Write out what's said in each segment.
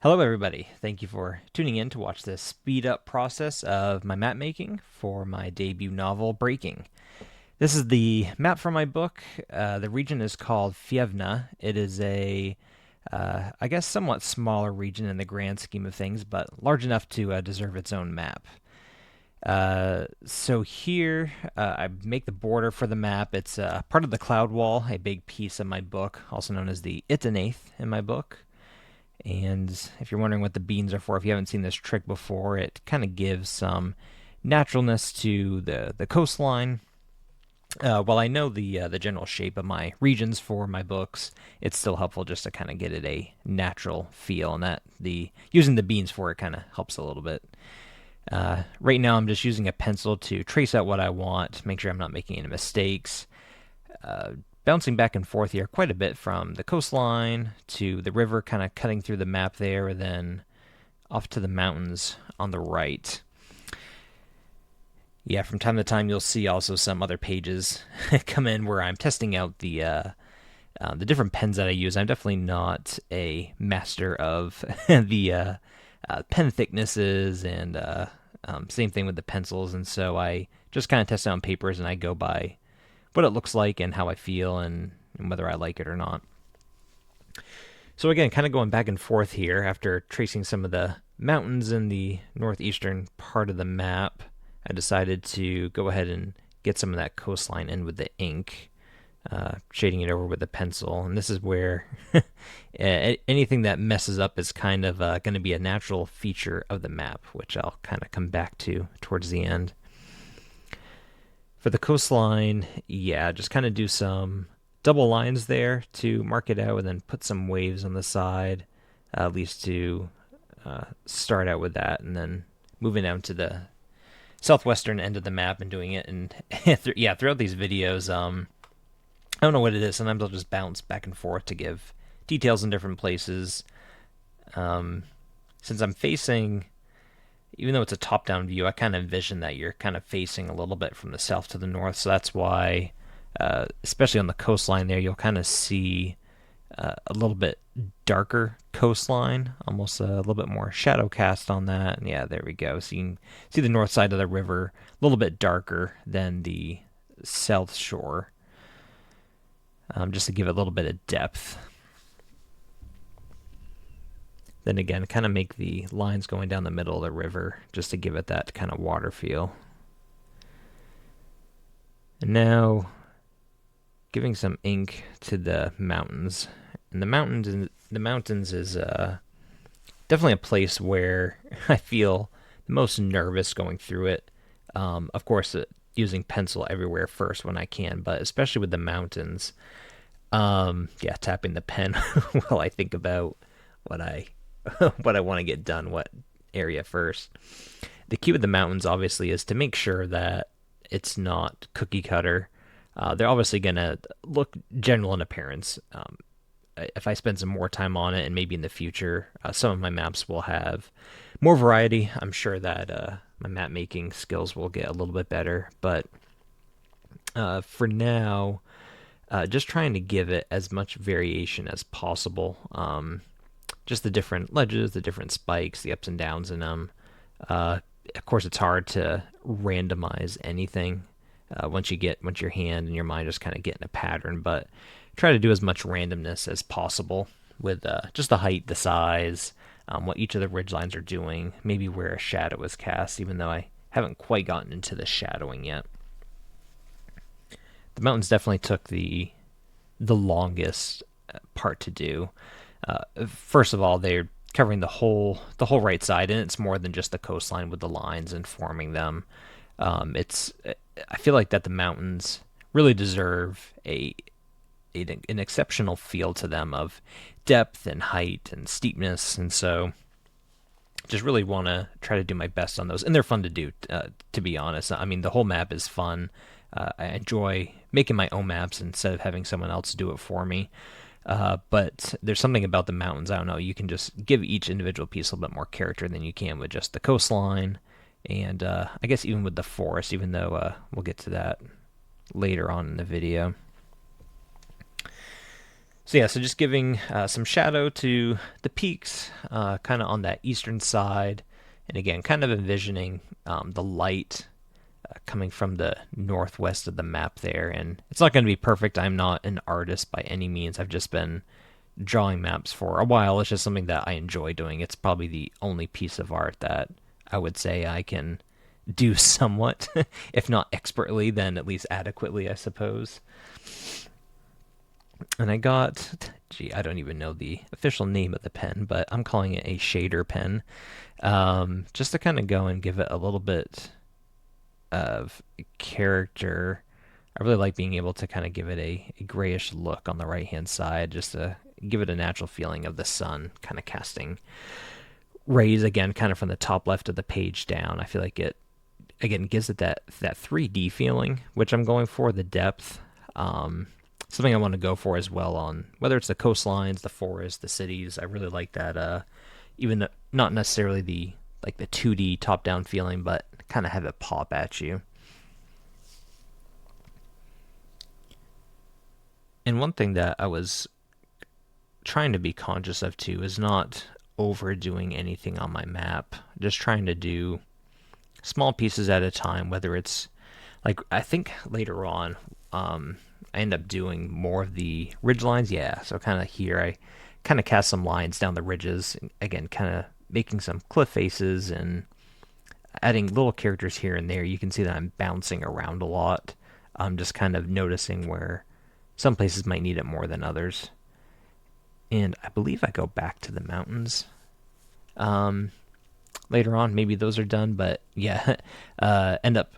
Hello, everybody. Thank you for tuning in to watch this speed up process of my map making for my debut novel, Breaking. This is the map from my book. The region is called Fyevna. It is I guess, somewhat smaller region in the grand scheme of things, but large enough to deserve its own map. So here, I make the border for the map. It's part of the cloud wall, a big piece of my book, also known as the Itanaith in my book. And if you're wondering what the beans are for, if you haven't seen this trick before, it kind of gives some naturalness to the coastline. While I know the general shape of my regions for my books, it's still helpful just to kind of get it a natural feel, and that the using the beans for it kind of helps a little bit. Right now, I'm just using a pencil to trace out what I want, make sure I'm not making any mistakes. Uh, Bouncing back and forth here quite a bit from the coastline to the river, kind of cutting through the map there, and then off to the mountains on the right. Yeah, from time to time you'll see also some other pages come in where I'm testing out the different pens that I use. I'm definitely not a master of the pen thicknesses and same thing with the pencils, and so I just kind of test it on papers and I go by what it looks like and how I feel and whether I like it or not. So again, kind of going back and forth here after tracing some of the mountains in the northeastern part of the map, I decided to go ahead and get some of that coastline in with the ink, shading it over with a pencil. And this is where anything that messes up is kind of going to be a natural feature of the map, which I'll kind of come back to towards the end. For the coastline, yeah, just kind of do some double lines there to mark it out and then put some waves on the side, at least to start out with that, and then moving down to the southwestern end of the map and doing it. And yeah, throughout these videos, I don't know what it is. Sometimes I'll just bounce back and forth to give details in different places. Since I'm facing, even though it's a top-down view, I kind of envision that you're kind of facing a little bit from the south to the north. So that's why, especially on the coastline there, you'll kind of see a little bit darker coastline, almost a little bit more shadow cast on that. And yeah, there we go. So you can see the north side of the river a little bit darker than the south shore, just to give it a little bit of depth. Then again, kind of make the lines going down the middle of the river just to give it that kind of water feel. And now giving some ink to the mountains. And the mountains is definitely a place where I feel the most nervous going through it. Of course, using pencil everywhere first when I can, but especially with the mountains, yeah, tapping the pen while I think about what I what I want to get done, what area first. The key with the mountains, obviously, is to make sure that it's not cookie cutter. They're obviously going to look general in appearance. If I spend some more time on it, and maybe in the future, some of my maps will have more variety. I'm sure that my map making skills will get a little bit better. But for now, just trying to give it as much variation as possible. Just the different ledges, the different spikes, the ups and downs in them. Of course, it's hard to randomize anything once your hand and your mind just kind of get in a pattern. But try to do as much randomness as possible with just the height, the size, what each of the ridge lines are doing, maybe where a shadow is cast, even though I haven't quite gotten into the shadowing yet. The mountains definitely took the longest part to do. First of all, they're covering the whole right side, and it's more than just the coastline with the lines and forming them. I feel like that the mountains really deserve an exceptional feel to them of depth and height and steepness, and so just really want to try to do my best on those. And they're fun to do, to be honest. I mean, the whole map is fun. I enjoy making my own maps instead of having someone else do it for me. But there's something about the mountains. I don't know. You can just give each individual piece a little bit more character than you can with just the coastline, and I guess even with the forest. Even though we'll get to that later on in the video. So yeah, so just giving some shadow to the peaks, kind of on that eastern side, and again, kind of envisioning the light coming from the northwest of the map there. And it's not going to be perfect. I'm not an artist by any means. I've just been drawing maps for a while. It's just something that I enjoy doing. It's probably the only piece of art that I would say I can do somewhat, if not expertly, then at least adequately, I suppose. And I got, gee, I don't even know the official name of the pen, but I'm calling it a shader pen, just to kind of go and give it a little bit of character. I really like being able to kind of give it a grayish look on the right hand side, just to give it a natural feeling of the sun kind of casting rays again, kind of from the top left of the page down. I feel like it again gives it that 3D feeling, which I'm going for. The depth, something I want to go for as well on whether it's the coastlines, the forest, the cities. I really like that. Not necessarily the like the 2D top down feeling, but kind of have it pop at you. And one thing that I was trying to be conscious of too is not overdoing anything on my map. Just trying to do small pieces at a time, whether it's like I think later on, I end up doing more of the ridge lines. Yeah, so kind of here I kind of cast some lines down the ridges. Again, kind of making some cliff faces and adding little characters here and there. You can see that I'm bouncing around a lot. I'm just kind of noticing where some places might need it more than others. And I believe I go back to the mountains later on. Maybe those are done, but yeah, end up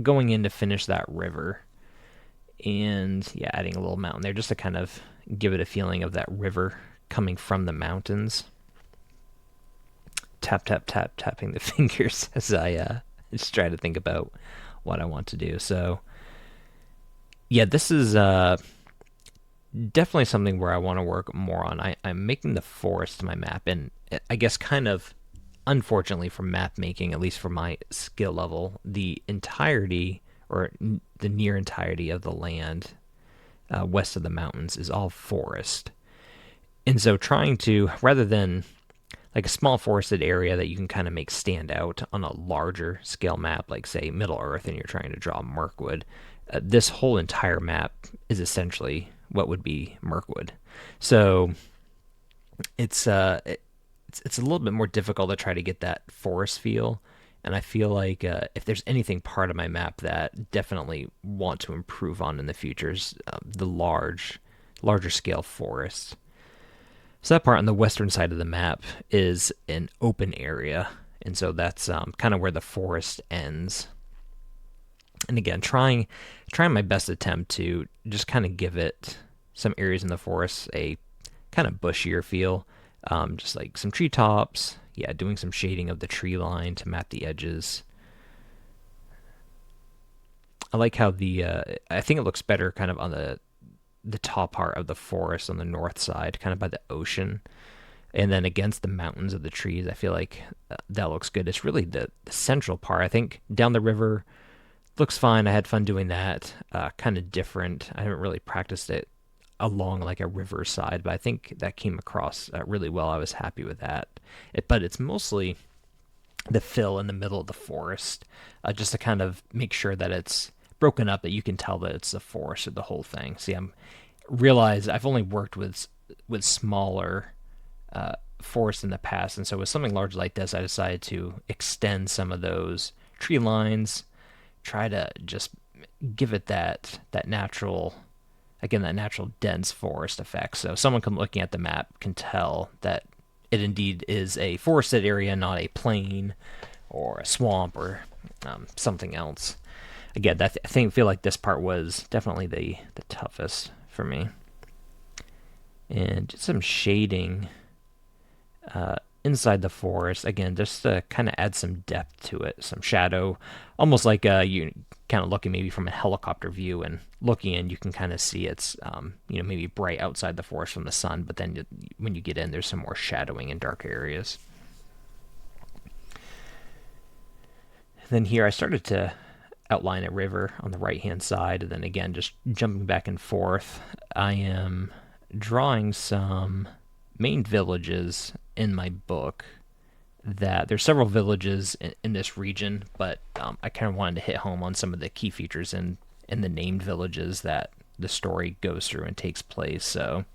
going in to finish that river. And yeah, adding a little mountain there just to kind of give it a feeling of that river coming from the mountains. Tap, tap, tap, tapping the fingers as I just try to think about what I want to do. So yeah, this is definitely something where I want to work more on. I'm making the forest my map, and I guess kind of unfortunately for map making, at least for my skill level, the entirety or the near entirety of the land west of the mountains is all forest. And so trying to, rather than like a small forested area that you can kind of make stand out on a larger scale map, like say Middle Earth, and you're trying to draw Mirkwood, this whole entire map is essentially what would be Mirkwood. So it's it's a little bit more difficult to try to get that forest feel. And I feel like if there's anything part of my map that definitely want to improve on in the future is the larger scale forest. So that part on the western side of the map is an open area, and so that's kind of where the forest ends. And again, trying my best attempt to just kind of give it some areas in the forest a kind of bushier feel, just like some treetops. Yeah, doing some shading of the tree line to map the edges. I like how I think it looks better kind of on the top part of the forest on the north side, kind of by the ocean, and then against the mountains of the trees. I feel like that looks good. It's really the central part. I think down the river looks fine. I had fun doing that. Kind of different. I haven't really practiced it along like a riverside, but I think that came across really well. I was happy with that. But it's mostly the fill in the middle of the forest, just to kind of make sure that it's broken up, that you can tell that it's the forest or the whole thing. See, I'm realize I've only worked with smaller forests in the past, and so with something large like this, I decided to extend some of those tree lines, try to just give it that natural, again, that natural dense forest effect. So someone looking at the map can tell that it indeed is a forested area, not a plain or a swamp or something else. Again, I feel like this part was definitely the toughest for me. And just some shading inside the forest, again, just to kind of add some depth to it, some shadow, almost like you kind of looking maybe from a helicopter view, and looking in, you can kind of see it's maybe bright outside the forest from the sun, but then when you get in, there's some more shadowing in dark areas. And then here I started to outline a river on the right hand side, and then again just jumping back and forth. I am drawing some main villages in my book. That there's several villages in this region, but I kind of wanted to hit home on some of the key features in the named villages that the story goes through and takes place. So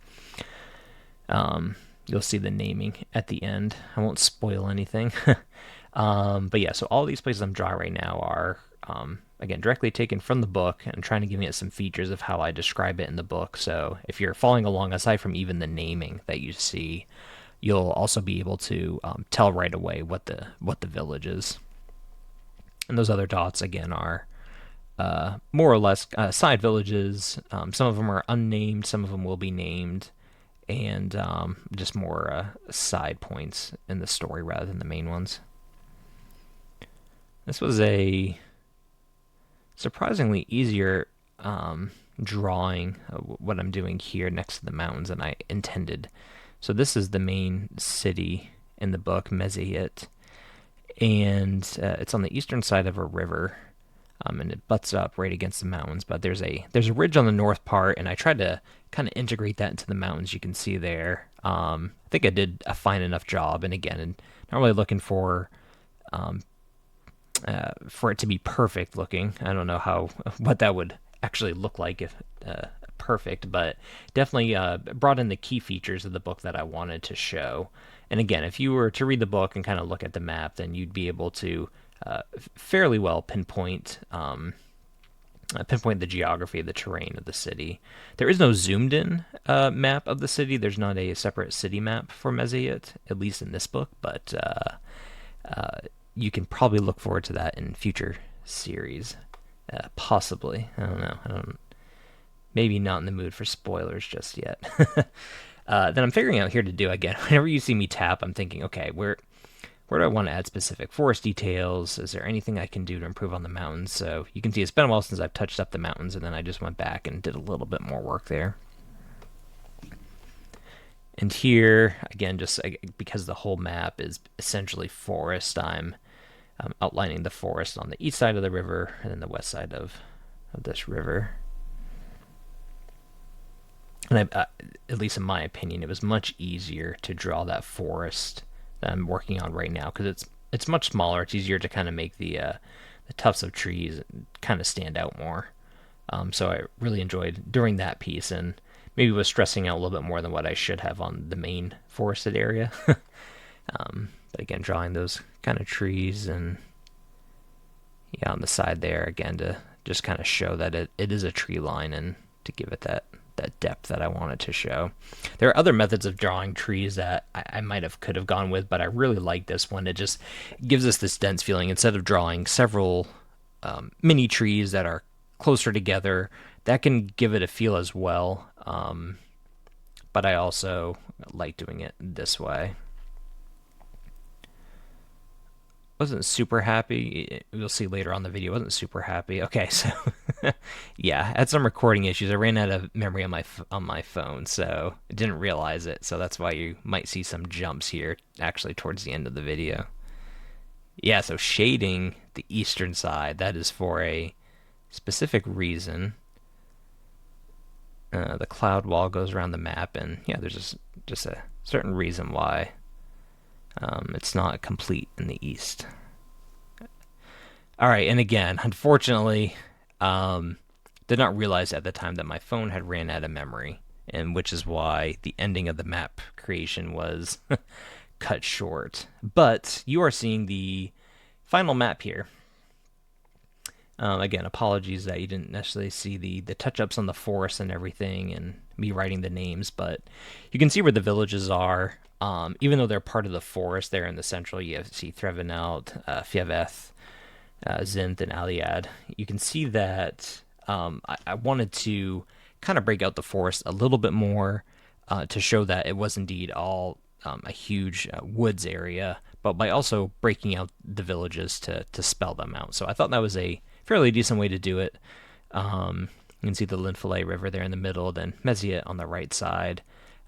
you'll see the naming at the end. I won't spoil anything. But yeah, so all these places I'm drawing right now are, again, directly taken from the book and trying to give it some features of how I describe it in the book. So if you're following along, aside from even the naming that you see, you'll also be able to tell right away what the village is. And those other dots, again, are more or less side villages. Some of them are unnamed, some of them will be named, and just more side points in the story rather than the main ones. This was a surprisingly easier drawing of what I'm doing here next to the mountains than I intended. So this is the main city in the book, Mezihit, and it's on the eastern side of a river, and it butts up right against the mountains. But there's a ridge on the north part, and I tried to kind of integrate that into the mountains. You can see there. I think I did a fine enough job, and again, not really looking for it to be perfect looking. I don't know how what that would actually look like if perfect, but definitely brought in the key features of the book that I wanted to show. And again, if you were to read the book and kind of look at the map, then you'd be able to fairly well pinpoint the geography of the terrain of the city. There is no zoomed in map of the city. There's not a separate city map for Mezayit, at least in this book, but you can probably look forward to that in future series. Possibly. I don't know. Maybe not in the mood for spoilers just yet. Then I'm figuring out here to do again. Whenever you see me tap, I'm thinking, okay, where do I want to add specific forest details? Is there anything I can do to improve on the mountains? So you can see it's been a while since I've touched up the mountains, and then I just went back and did a little bit more work there. And here, again, just because the whole map is essentially forest, I'm outlining the forest on the east side of the river and then the west side of this river. And at least in my opinion, it was much easier to draw that forest that I'm working on right now because it's much smaller. It's easier to kind of make the tufts of trees kind of stand out more. So I really enjoyed doing that piece and maybe was stressing out a little bit more than what I should have on the main forested area. But again, drawing those kind of trees and yeah, on the side there again to just kind of show that it is a tree line and to give it that depth that I wanted to show. There are other methods of drawing trees that I could have gone with, but I really like this one. It just gives us this dense feeling. Instead of drawing several mini trees that are closer together, that can give it a feel as well. But I also like doing it this way. Wasn't super happy. We'll see later on the video. Wasn't super happy. Okay, so yeah, had some recording issues. I ran out of memory on my phone, so I didn't realize it. So that's why you might see some jumps here, actually towards the end of the video. Yeah, so shading the eastern side, that is for a specific reason. The cloud wall goes around the map, and yeah, there's just a certain reason why it's not complete in the east. All right, and again, unfortunately, did not realize at the time that my phone had ran out of memory, and which is why the ending of the map creation was cut short. But you are seeing the final map here. Again, apologies that you didn't necessarily see the touch-ups on the forest and everything and me writing the names, but you can see where the villages are. Even though they're part of the forest there in the central, you see Threvenelt, Fyevna, Zinth, and Aliad. You can see that I wanted to kind of break out the forest a little bit more to show that it was indeed all a huge woods area, but by also breaking out the villages to spell them out. So I thought that was a fairly decent way to do it. You can see the Linfillet River there in the middle, then Mezia on the right side.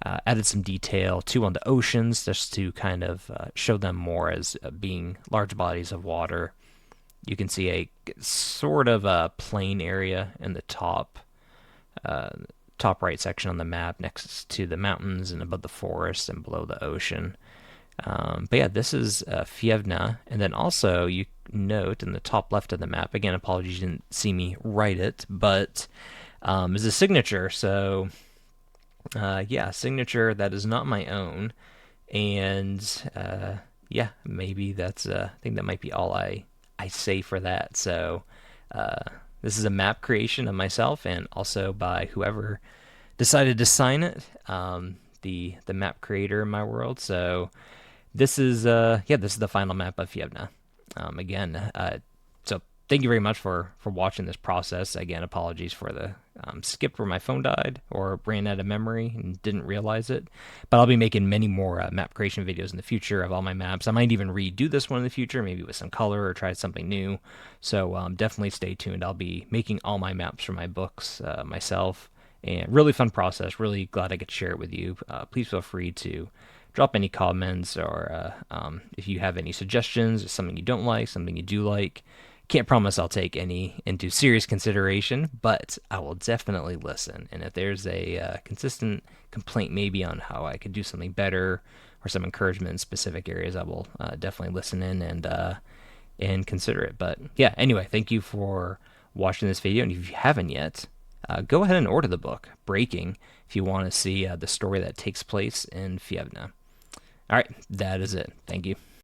Added some detail too on the oceans just to kind of show them more as being large bodies of water. You can see a sort of a plain area in the top top right section on the map next to the mountains and above the forest and below the ocean. But yeah, this is Fyevna, and then also you note in the top left of the map. Again, apologies you didn't see me write it, but is a signature. So yeah, signature that is not my own, and yeah, maybe that's I think that might be all I say for that. So uh, this is a map creation of myself, and also by whoever decided to sign it, the map creator in my world. So this is yeah, this is the final map of Fyevna. Again, so thank you very much for watching this process. Again, apologies for the skipped where my phone died or ran out of memory and didn't realize it. But I'll be making many more map creation videos in the future of all my maps. I might even redo this one in the future, maybe with some color or try something new. So definitely stay tuned. I'll be making all my maps for my books myself. And really fun process. Really glad I could share it with you. Please feel free to drop any comments or if you have any suggestions or something you don't like, something you do like. Can't promise I'll take any into serious consideration, but I will definitely listen. And if there's a consistent complaint maybe on how I could do something better or some encouragement in specific areas, I will definitely listen in and consider it. But yeah, anyway, thank you for watching this video. And if you haven't yet, go ahead and order the book, Breaking, if you want to see the story that takes place in Fyevna. All right, that is it. Thank you.